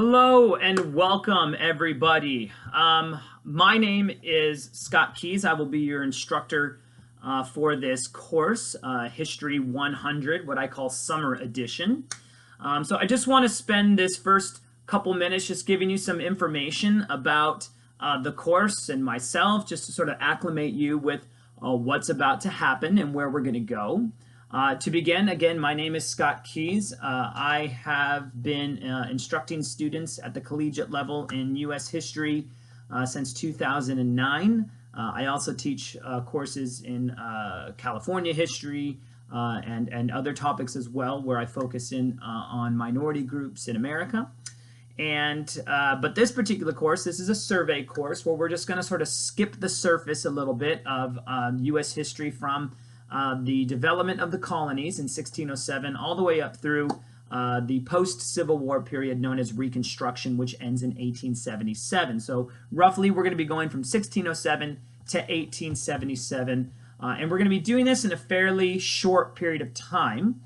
Hello and welcome, everybody. My name is Scott Keys. I will be your instructor for this course, History 100, what I call Summer Edition. So I just want to spend this first couple minutes just giving you some information about the course and myself, just to sort of acclimate you with what's about to happen and where we're going to go. To begin, again, my name is Scott Keys. I have been instructing students at the collegiate level in U.S. history since 2009. I also teach courses in California history and other topics as well, where I focus in on minority groups in America. But this particular course, this is a survey course where we're just going to sort of skip the surface a little bit of U.S. history from the development of the colonies in 1607 all the way up through the post-Civil War period known as Reconstruction, which ends in 1877. So roughly we're going to be going from 1607 to 1877, and we're going to be doing this in a fairly short period of time.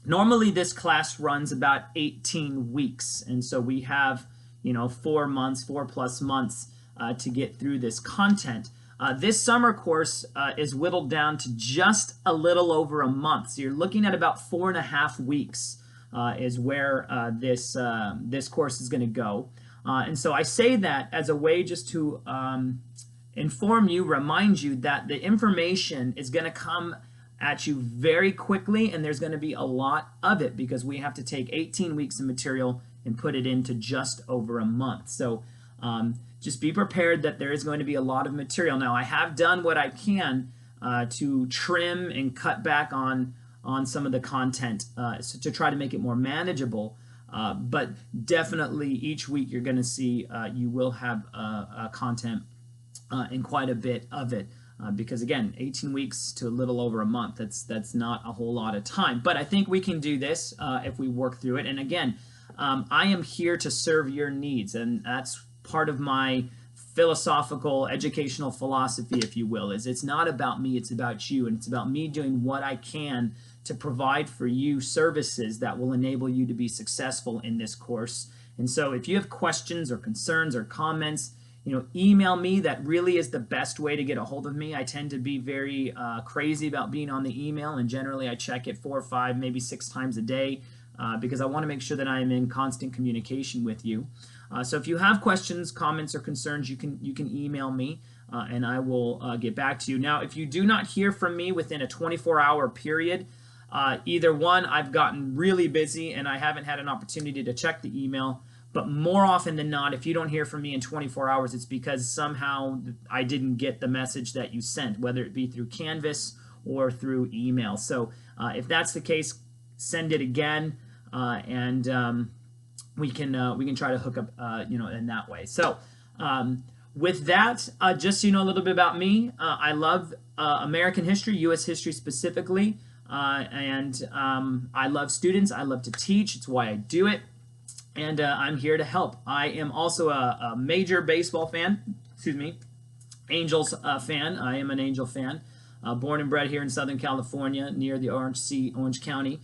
Normally this class runs about 18 weeks, and so we have 4 months, 4+ months to get through this content. This summer course is whittled down to just a little over a month. So you're looking at about 4.5 weeks is where this course is going to go. And so I say that as a way just to inform you, remind you that the information is going to come at you very quickly, and there's going to be a lot of it because we have to take 18 weeks of material and put it into just over a month. So just be prepared that there is going to be a lot of material. Now, I have done what I can to trim and cut back on some of the content so to try to make it more manageable. But definitely each week you're going to see you will have content in quite a bit of it. Because again, 18 weeks to a little over a month, that's not a whole lot of time. But I think we can do this if we work through it. And again, I am here to serve your needs, and that's part of my philosophical educational philosophy, if you will, is it's not about me, it's about you, and it's about me doing what I can to provide for you services that will enable you to be successful in this course. And so if you have questions or concerns or comments, email me. That really is the best way to get a hold of me. I tend to be very crazy about being on the email, and generally I check it 4 or 5, maybe 6 times a day because I want to make sure that I am in constant communication with you. So if you have questions, comments, or concerns, you can email me and I will get back to you. Now, if you do not hear from me within a 24-hour period, either one, I've gotten really busy and I haven't had an opportunity to check the email. But more often than not, if you don't hear from me in 24 hours, it's because somehow I didn't get the message that you sent, whether it be through Canvas or through email. So if that's the case, send it again, and we can try to hook up in that way. So with that, just so you know a little bit about me, I love American history, U.S. history specifically, and I love students. I love to teach. It's why I do it. And I'm here to help. I am also a major baseball fan, Angels fan. I am an Angel fan, born and bred here in Southern California near the Orange County.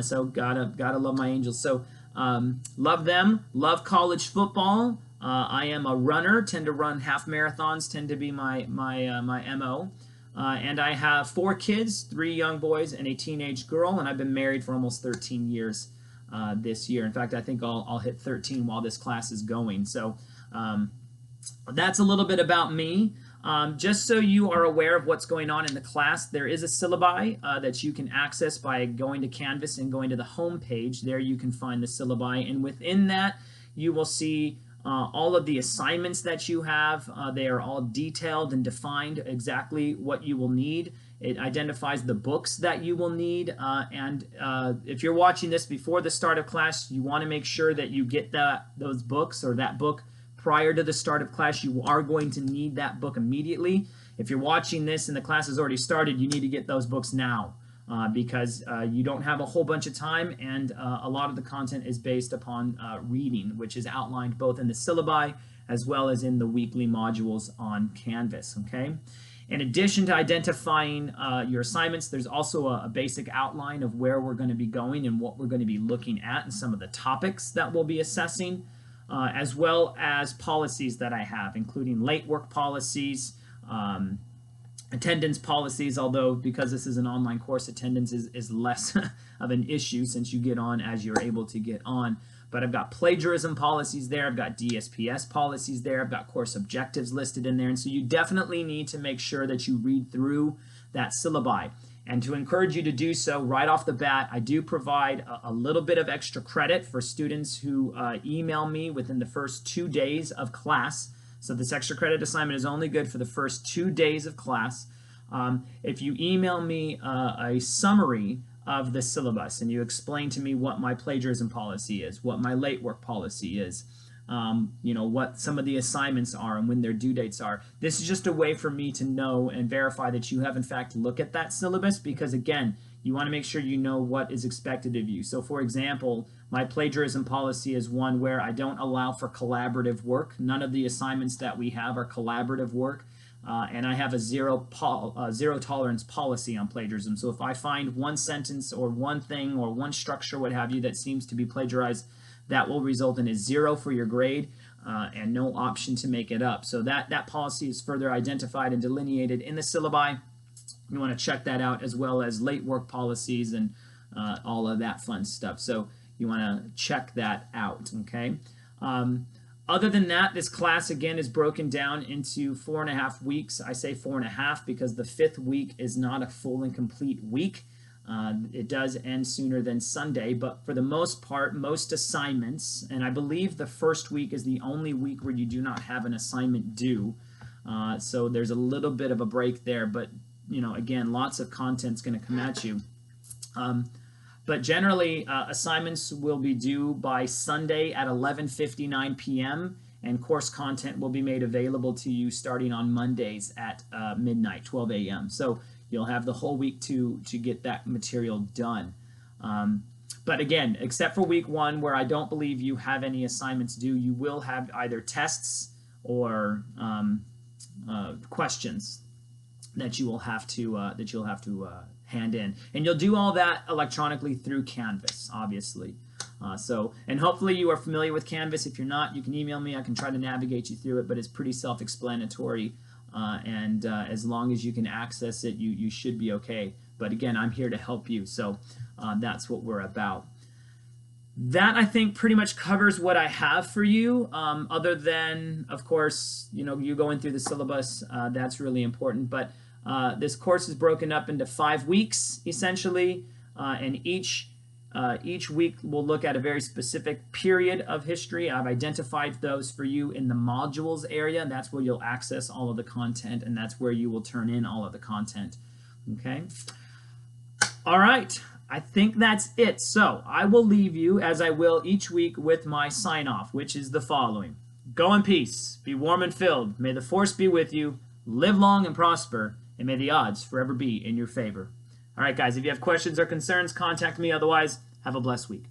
So gotta love my Angels. So love them, love college football. I am a runner, tend to run half marathons, tend to be my MO. And I have 4 kids, 3 young boys and a teenage girl, and I've been married for almost 13 years. This year. In fact, I think I'll hit 13 while this class is going. So that's a little bit about me. Just so you are aware of what's going on in the class, there is a syllabi that you can access by going to Canvas and going to the home page. There you can find the syllabi, and within that you will see all of the assignments that you have. They are all detailed and defined exactly what you will need. It identifies the books that you will need, and if you're watching this before the start of class, you want to make sure that you get those books or that book prior to the start of class. You are going to need that book immediately. If you're watching this and the class has already started, you need to get those books now because you don't have a whole bunch of time, and a lot of the content is based upon reading, which is outlined both in the syllabi as well as in the weekly modules on Canvas, okay? In addition to identifying your assignments, there's also a basic outline of where we're going to be going and what we're going to be looking at and some of the topics that we'll be assessing, as well as policies that I have, including late work policies, attendance policies, although because this is an online course, attendance is less of an issue since you get on as you're able to get on. But I've got plagiarism policies there, I've got DSPS policies there, I've got course objectives listed in there, and so you definitely need to make sure that you read through that syllabi. And to encourage you to do so right off the bat, I do provide a little bit of extra credit for students who email me within the first 2 days of class. So this extra credit assignment is only good for the first 2 days of class. If you email me a summary of the syllabus and you explain to me what my plagiarism policy is, what my late work policy is, what some of the assignments are and when their due dates are. This is just a way for me to know and verify that you have in fact looked at that syllabus, because again, you want to make sure you know what is expected of you. So for example, my plagiarism policy is one where I don't allow for collaborative work. None of the assignments that we have are collaborative work. And I have a zero tolerance policy on plagiarism. So if I find one sentence or one thing or one structure, what have you, that seems to be plagiarized, that will result in a 0 for your grade and no option to make it up. So that policy is further identified and delineated in the syllabi. You want to check that out, as well as late work policies and all of that fun stuff. So you want to check that out, okay? Other than that, this class again is broken down into 4.5 weeks. I say 4.5 because the 5th week is not a full and complete week. It does end sooner than Sunday, but for the most part, most assignments, and I believe the first week is the only week where you do not have an assignment due. So there's a little bit of a break there, but again, lots of content's going to come at you. But generally, assignments will be due by Sunday at 11:59 p.m. and course content will be made available to you starting on Mondays at midnight, 12 a.m. So you'll have the whole week to get that material done. But again, except for week 1, where I don't believe you have any assignments due, you will have either tests or questions that you'll have to hand in, and you'll do all that electronically through Canvas, obviously. And hopefully you are familiar with Canvas. If you're not, you can email me. I can try to navigate you through it, but it's pretty self-explanatory, and as long as you can access it, you should be okay. But again, I'm here to help you, so that's what we're about. That, I think, pretty much covers what I have for you, other than, of course, you going through the syllabus. That's really important. But this course is broken up into 5 weeks, essentially, and each week we'll look at a very specific period of history. I've identified those for you in the modules area, and that's where you'll access all of the content, and that's where you will turn in all of the content. Okay? All right. I think that's it. So I will leave you, as I will each week, with my sign-off, which is the following. Go in peace. Be warm and filled. May the force be with you. Live long and prosper. And may the odds forever be in your favor. All right, guys, if you have questions or concerns, contact me. Otherwise, have a blessed week.